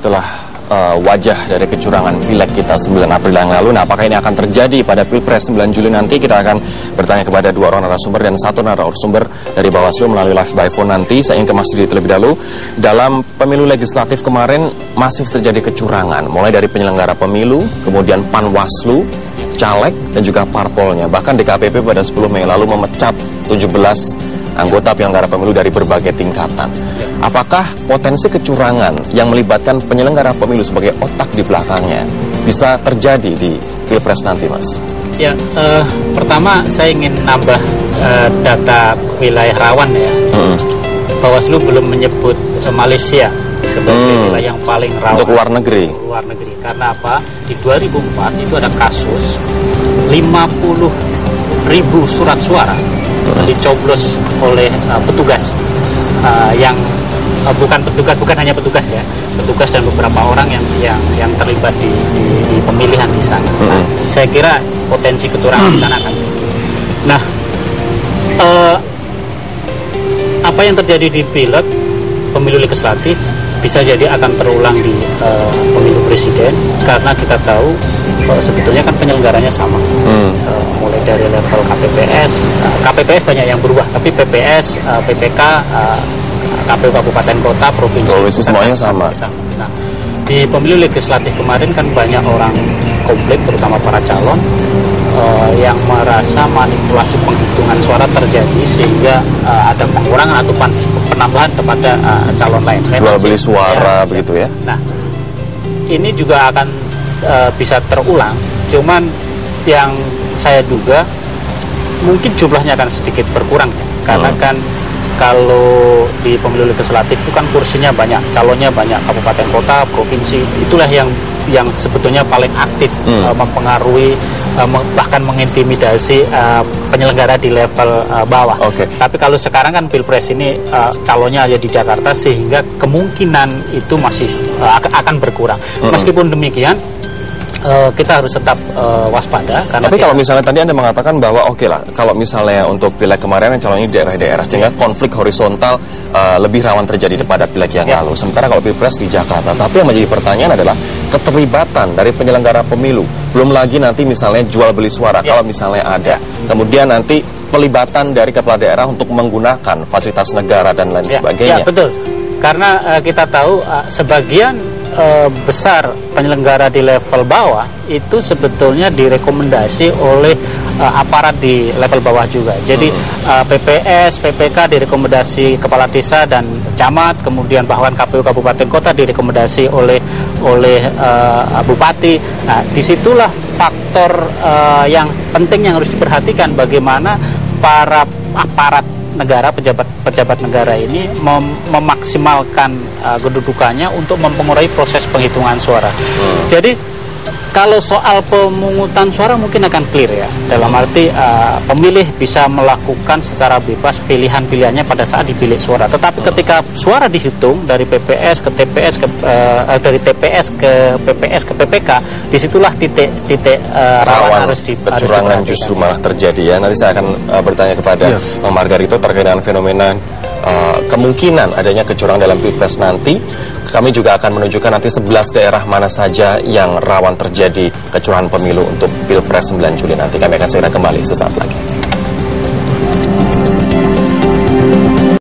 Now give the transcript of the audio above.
itulah wajah dari kecurangan pileg kita 9 April yang lalu. Nah, apakah ini akan terjadi pada Pilpres 9 Juli nanti? Kita akan bertanya kepada 2 orang narasumber dan 1 narasumber dari Bawaslu melalui live by phone nanti. Saya ingin ke Mas Didi terlebih dahulu. Dalam pemilu legislatif kemarin masif terjadi kecurangan, mulai dari penyelenggara pemilu, kemudian Panwaslu, caleg, dan juga parpolnya. Bahkan DKPP pada 10 Mei lalu memecat 17 anggota penyelenggara pemilu dari berbagai tingkatan. Apakah potensi kecurangan yang melibatkan penyelenggara pemilu sebagai otak di belakangnya bisa terjadi di Pilpres nanti, Mas? Ya, pertama saya ingin nambah data wilayah rawan ya. Bawaslu belum menyebut Malaysia sebagai wilayah yang paling rawan untuk luar negeri. Luar negeri. Karena apa? Di 2004 itu ada kasus 50.000 surat suara dicoblos oleh petugas yang bukan hanya petugas ya, petugas dan beberapa orang yang terlibat di pemilihan di sana. Saya kira potensi kecurangan di sana akan tinggi. Nah, apa yang terjadi di pileg pemilu legislatif bisa jadi akan terulang di pemilu presiden, karena kita tahu sebetulnya kan penyelenggaranya sama, mulai dari level KPPS banyak yang berubah, tapi PPS, PPK, KPU kabupaten kota, provinsi semuanya sama. Nah, di pemilu legislatif kemarin kan banyak orang komplain, terutama para calon yang merasa manipulasi penghitungan suara terjadi sehingga ada pengurangan atau penambahan kepada calon lain. Jual beli suara ya, begitu ya. Nah, ini juga akan bisa terulang. Cuman yang saya duga mungkin jumlahnya akan sedikit berkurang ya. Karena kan kalau di pemilu legislatif itu kan kursinya banyak, calonnya banyak, kabupaten kota, provinsi, itulah yang sebetulnya paling aktif mempengaruhi, bahkan mengintimidasi penyelenggara di level bawah. Tapi kalau sekarang kan Pilpres ini calonnya ada di Jakarta, sehingga kemungkinan itu masih akan berkurang. Meskipun demikian, kita harus tetap waspada. Tapi kalau misalnya tadi Anda mengatakan bahwa oke lah, kalau misalnya untuk pileg kemarin calonnya di daerah-daerah, sehingga konflik horizontal lebih rawan terjadi daripada pileg yang lalu. Sementara kalau Pilpres di Jakarta. Tapi yang menjadi pertanyaan adalah keterlibatan dari penyelenggara pemilu. Belum lagi nanti misalnya jual beli suara, kalau misalnya ada. Kemudian nanti pelibatan dari kepala daerah untuk menggunakan fasilitas negara dan lain sebagainya. Ya, betul. Karena kita tahu sebagian besar penyelenggara di level bawah itu sebetulnya direkomendasi oleh aparat di level bawah juga. Jadi PPS, PPK direkomendasi kepala desa dan camat, kemudian bahkan KPU kabupaten kota direkomendasi oleh bupati. Nah, disitulah faktor yang penting yang harus diperhatikan, bagaimana para aparat negara, pejabat negara ini memaksimalkan kedudukannya untuk mempengaruhi proses penghitungan suara. Jadi kalau soal pemungutan suara mungkin akan clear ya, dalam arti pemilih bisa melakukan secara bebas pilihan-pilihannya pada saat di bilik suara. Tetapi ketika suara dihitung dari PPS ke TPS dari TPS ke PPS ke PPK, disitulah titik rawan harus kecurangan justru malah terjadi ya. Nanti saya akan bertanya kepada Bang Margarito terkait dengan fenomena kemungkinan adanya kecurangan dalam Pilpres nanti. Kami juga akan menunjukkan nanti 11 daerah mana saja yang rawan terjadi kecurangan pemilu untuk Pilpres 9 Juli nanti. Kami akan segera kembali sesaat lagi.